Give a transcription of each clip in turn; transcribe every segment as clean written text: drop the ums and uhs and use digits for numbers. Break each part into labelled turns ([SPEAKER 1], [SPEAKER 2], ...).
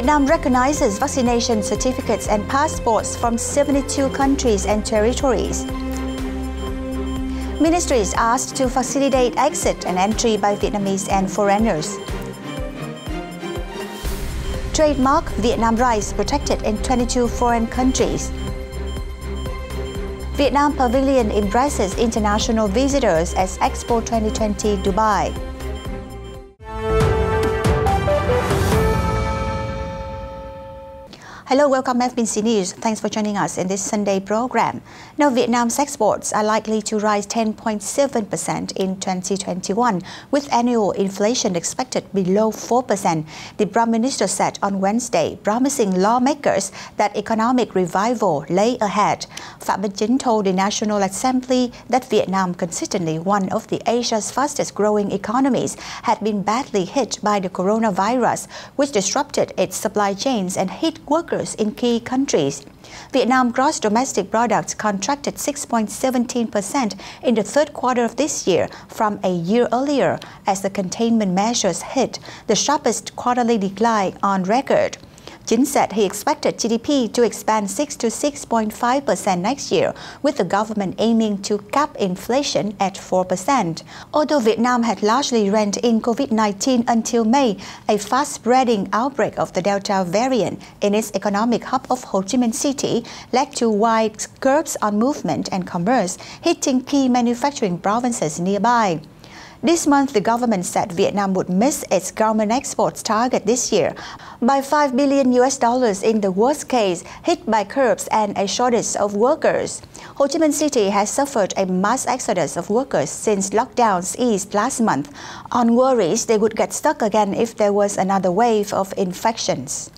[SPEAKER 1] Vietnam recognizes vaccination certificates and passports from 72 countries and territories. Ministries asked to facilitate exit and entry by Vietnamese and foreigners. Trademark Vietnam Rice protected in 22 foreign countries. Vietnam Pavilion embraces international visitors as Expo 2020 Dubai. Hello, welcome FBNC News. Thanks for joining us in this Sunday program. Now, Vietnam's exports are likely to rise 10.7% in 2021, with annual inflation expected below 4%, the Prime Minister said on Wednesday, promising lawmakers that economic revival lay ahead. Phạm Binh Thuan told the National Assembly that Vietnam, consistently one of Asia's fastest growing economies, had been badly hit by the coronavirus, which disrupted its supply chains and hit workers in key countries. Vietnam gross domestic product contracted 6.17% in the third quarter of this year from a year earlier as the containment measures hit the sharpest quarterly decline on record. Chính said he expected GDP to expand 6 to 6.5% next year, with the government aiming to cap inflation at 4%. Although Vietnam had largely reined in COVID-19 until May, a fast-spreading outbreak of the Delta variant in its economic hub of Ho Chi Minh City led to wide curbs on movement and commerce, hitting key manufacturing provinces nearby. This month, the government said Vietnam would miss its government exports target this year by $5 billion in the worst case, hit by curbs and a shortage of workers. Ho Chi Minh City has suffered a mass exodus of workers since lockdowns eased last month, on worries they would get stuck again if there was another wave of infections.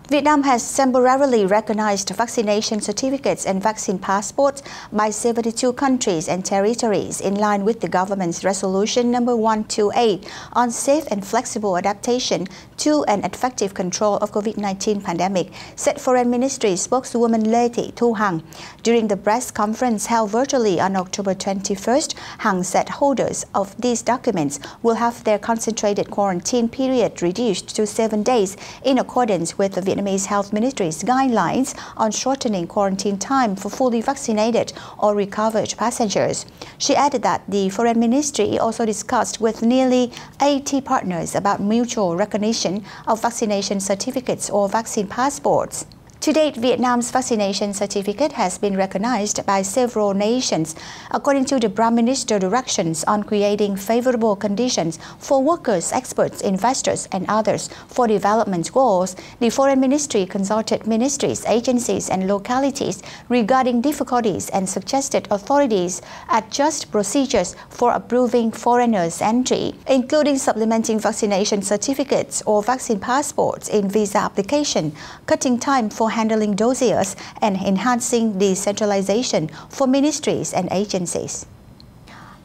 [SPEAKER 1] Vietnam has temporarily recognized vaccination certificates and vaccine passports by 72 countries and territories in line with the government's resolution number 128 on safe and flexible adaptation to and effective control of COVID-19 pandemic, said Foreign Ministry spokeswoman Lê Thị Thu Hằng. During the press conference held virtually on October 21st, Hằng said holders of these documents will have their concentrated quarantine period reduced to 7 days in accordance with the Vietnamese Health Ministry's guidelines on shortening quarantine time for fully vaccinated or recovered passengers. She added that the Foreign Ministry also discussed with nearly 80 partners about mutual recognition of vaccination certificates or vaccine passports. To date, Vietnam's vaccination certificate has been recognized by several nations. According to the Prime Minister's directions on creating favorable conditions for workers, experts, investors, and others for development goals, the Foreign Ministry consulted ministries, agencies, and localities regarding difficulties and suggested authorities adjust procedures for approving foreigners' entry, including supplementing vaccination certificates or vaccine passports in visa application, cutting time for handling dossiers, and enhancing decentralization for ministries and agencies.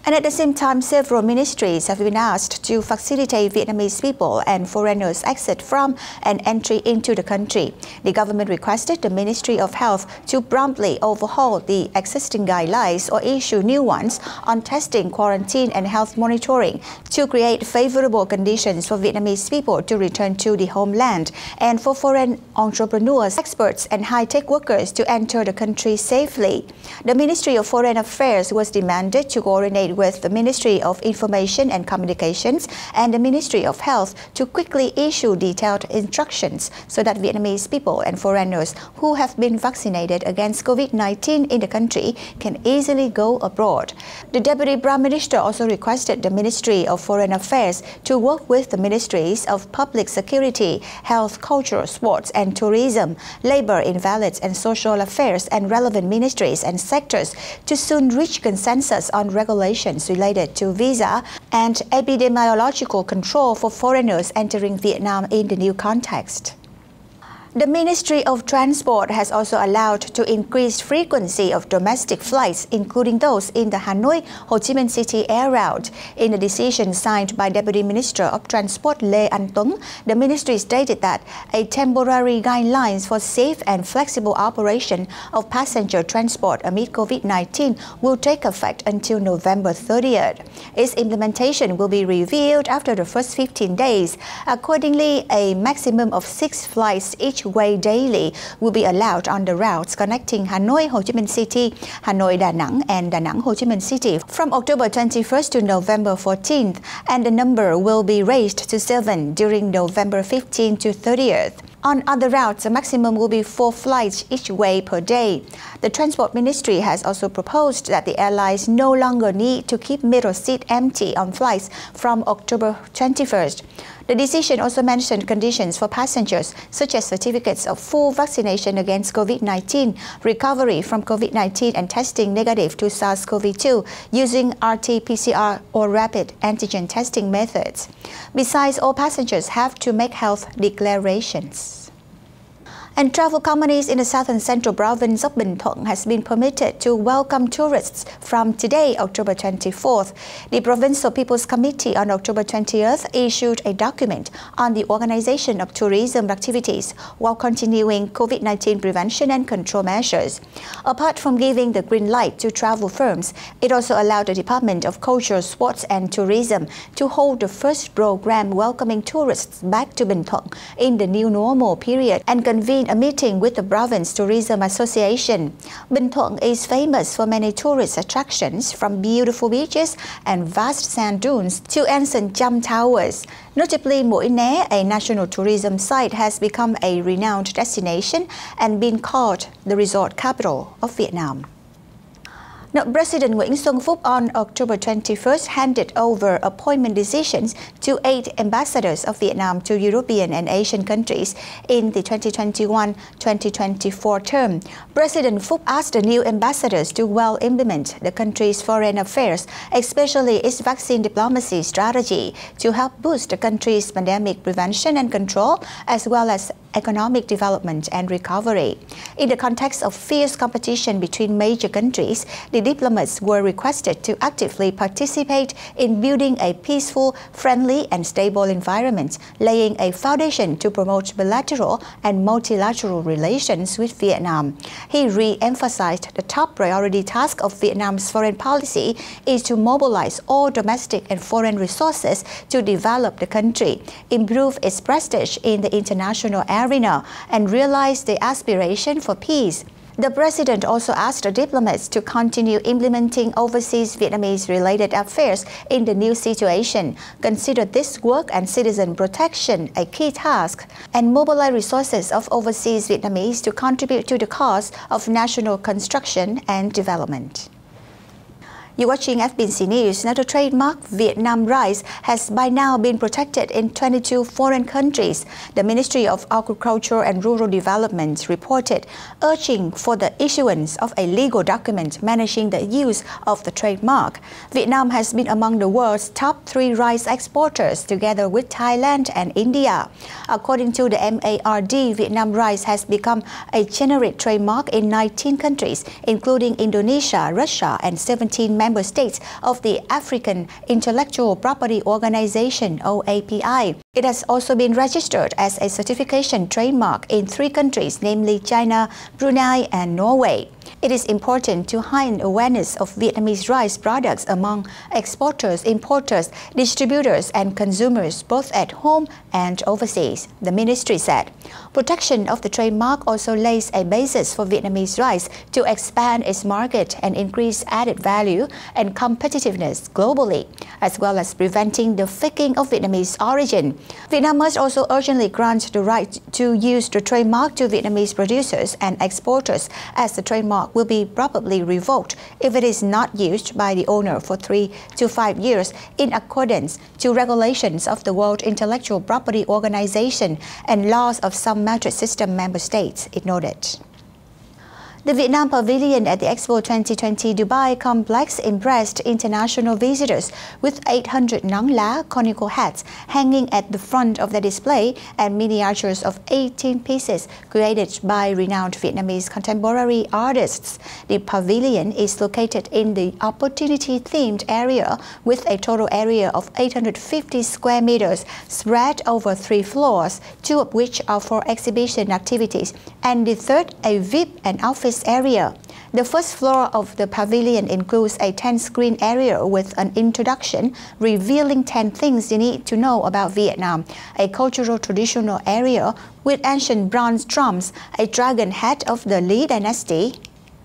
[SPEAKER 1] And at the same time, several ministries have been asked to facilitate Vietnamese people and foreigners' exit from and entry into the country. The government requested the Ministry of Health to promptly overhaul the existing guidelines or issue new ones on testing, quarantine, and health monitoring to create favorable conditions for Vietnamese people to return to the homeland and for foreign entrepreneurs, experts, and high-tech workers to enter the country safely. The Ministry of Foreign Affairs was demanded to coordinate with the Ministry of Information and Communications and the Ministry of Health to quickly issue detailed instructions so that Vietnamese people and foreigners who have been vaccinated against COVID-19 in the country can easily go abroad. The Deputy Prime Minister also requested the Ministry of Foreign Affairs to work with the Ministries of Public Security, Health, Culture, Sports and Tourism, Labor, Invalids and Social Affairs and relevant ministries and sectors to soon reach consensus on regulations related to visa and epidemiological control for foreigners entering Vietnam in the new context. The Ministry of Transport has also allowed to increase frequency of domestic flights, including those in the Hanoi-Ho Chi Minh City air route. In a decision signed by Deputy Minister of Transport Lê Anh Tuấn, the ministry stated that a temporary guidelines for safe and flexible operation of passenger transport amid COVID-19 will take effect until November 30th. Its implementation will be reviewed after the first 15 days. Accordingly, a maximum of 6 flights each way daily will be allowed on the routes connecting Hanoi, Ho Chi Minh City, Hanoi, Da Nang, and Da Nang, Ho Chi Minh City from October 21st to November 14th, and the number will be raised to 7 during November 15th to 30th. On other routes, a maximum will be 4 flights each way per day. The Transport Ministry has also proposed that the airlines no longer need to keep middle seat empty on flights from October 21st. The decision also mentioned conditions for passengers, such as certificates of full vaccination against COVID-19, recovery from COVID-19 and testing negative to SARS-CoV-2 using RT-PCR or rapid antigen testing methods. Besides, all passengers have to make health declarations. And travel companies in the southern central province of Binh Thuan has been permitted to welcome tourists from today, October 24th. The Provincial People's Committee on October 20th issued a document on the organization of tourism activities while continuing COVID-19 prevention and control measures. Apart from giving the green light to travel firms, it also allowed the Department of Culture, Sports and Tourism to hold the first program welcoming tourists back to Binh Thuan in the new normal period and convene a meeting with the Province Tourism Association. Binh Thuan is famous for many tourist attractions, from beautiful beaches and vast sand dunes to ancient jump towers. Notably, Mũi Né, a national tourism site, has become a renowned destination and been called the resort capital of Vietnam. Now, President Nguyễn Xuân Phúc on October 21st handed over appointment decisions to 8 ambassadors of Vietnam to European and Asian countries in the 2021-2024 term. President Phúc asked the new ambassadors to well implement the country's foreign affairs, especially its vaccine diplomacy strategy, to help boost the country's pandemic prevention and control, as well as economic development and recovery. In the context of fierce competition between major countries, the diplomats were requested to actively participate in building a peaceful, friendly and stable environment, laying a foundation to promote bilateral and multilateral relations with Vietnam. He re-emphasized the top priority task of Vietnam's foreign policy is to mobilize all domestic and foreign resources to develop the country, improve its prestige in the international arena, and realize the aspiration for peace. The President also asked the diplomats to continue implementing overseas Vietnamese-related affairs in the new situation, consider this work and citizen protection a key task, and mobilize resources of overseas Vietnamese to contribute to the cause of national construction and development. You're watching FBNC News. Now, the trademark Vietnam Rice has by now been protected in 22 foreign countries. The Ministry of Agriculture and Rural Development reported, urging for the issuance of a legal document managing the use of the trademark. Vietnam has been among the world's top 3 rice exporters, together with Thailand and India. According to the MARD, Vietnam Rice has become a generic trademark in 19 countries, including Indonesia, Russia, and 17 member states of the African Intellectual Property Organization, OAPI. It has also been registered as a certification trademark in 3 countries, namely China, Brunei, and Norway. It is important to heighten awareness of Vietnamese rice products among exporters, importers, distributors, and consumers, both at home and overseas, the ministry said. Protection of the trademark also lays a basis for Vietnamese rice to expand its market and increase added value and competitiveness globally, as well as preventing the faking of Vietnamese origin. Vietnam must also urgently grant the right to use the trademark to Vietnamese producers and exporters, as the trademark will be probably revoked if it is not used by the owner for 3 to 5 years in accordance to regulations of the World Intellectual Property Organization and laws of some matrix system member states, it noted. The Vietnam Pavilion at the Expo 2020 Dubai complex impressed international visitors with 800 nón lá conical hats hanging at the front of the display and miniatures of 18 pieces created by renowned Vietnamese contemporary artists. The pavilion is located in the opportunity-themed area with a total area of 850 square meters spread over 3 floors, 2 of which are for exhibition activities, and the third a VIP and office area. The first floor of the pavilion includes a 10-screen area with an introduction revealing 10 things you need to know about Vietnam, a cultural traditional area with ancient bronze drums, a dragon head of the Lý dynasty,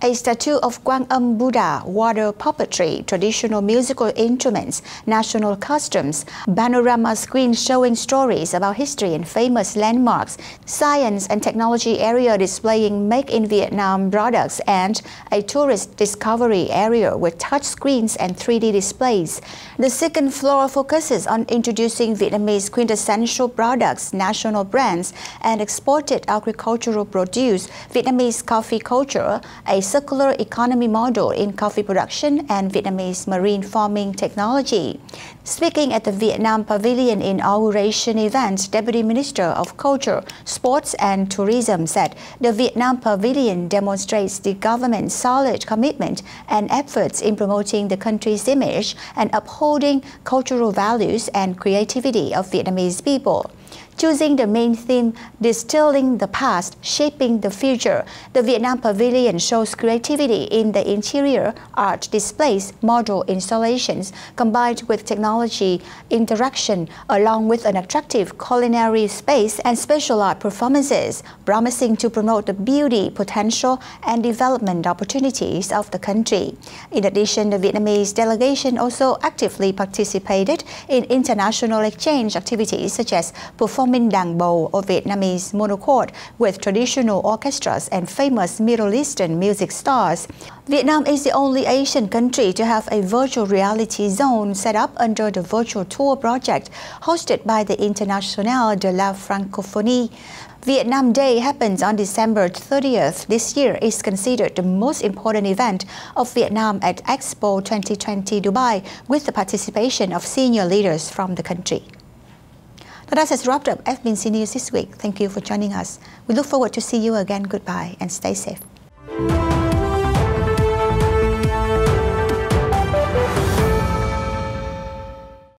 [SPEAKER 1] a statue of Quan Âm Buddha, water puppetry, traditional musical instruments, national costumes, panorama screens showing stories about history and famous landmarks, science and technology area displaying make-in-Vietnam products, and a tourist discovery area with touch screens and 3D displays. The second floor focuses on introducing Vietnamese quintessential products, national brands, and exported agricultural produce, Vietnamese coffee culture, a circular economy model in coffee production, and Vietnamese marine farming technology. Speaking at the Vietnam Pavilion inauguration event, Deputy Minister of Culture, Sports and Tourism said the Vietnam Pavilion demonstrates the government's solid commitment and efforts in promoting the country's image and upholding cultural values and creativity of Vietnamese people. Choosing the main theme, distilling the past, shaping the future, the Vietnam Pavilion shows creativity in the interior, art displays, model installations, combined with technology interaction, along with an attractive culinary space and special art performances, promising to promote the beauty, potential, and development opportunities of the country. In addition, the Vietnamese delegation also actively participated in international exchange activities such as performing đàn bầu or Vietnamese monochord with traditional orchestras and famous Middle Eastern music stars. Vietnam is the only Asian country to have a virtual reality zone set up under the virtual tour project hosted by the Internationale de la Francophonie. Vietnam Day happens on December 30th. This year is considered the most important event of Vietnam at Expo 2020 Dubai with the participation of senior leaders from the country. That has wrapped up FBNC News this week. Thank you for joining us. We look forward to see you again. Goodbye and stay safe.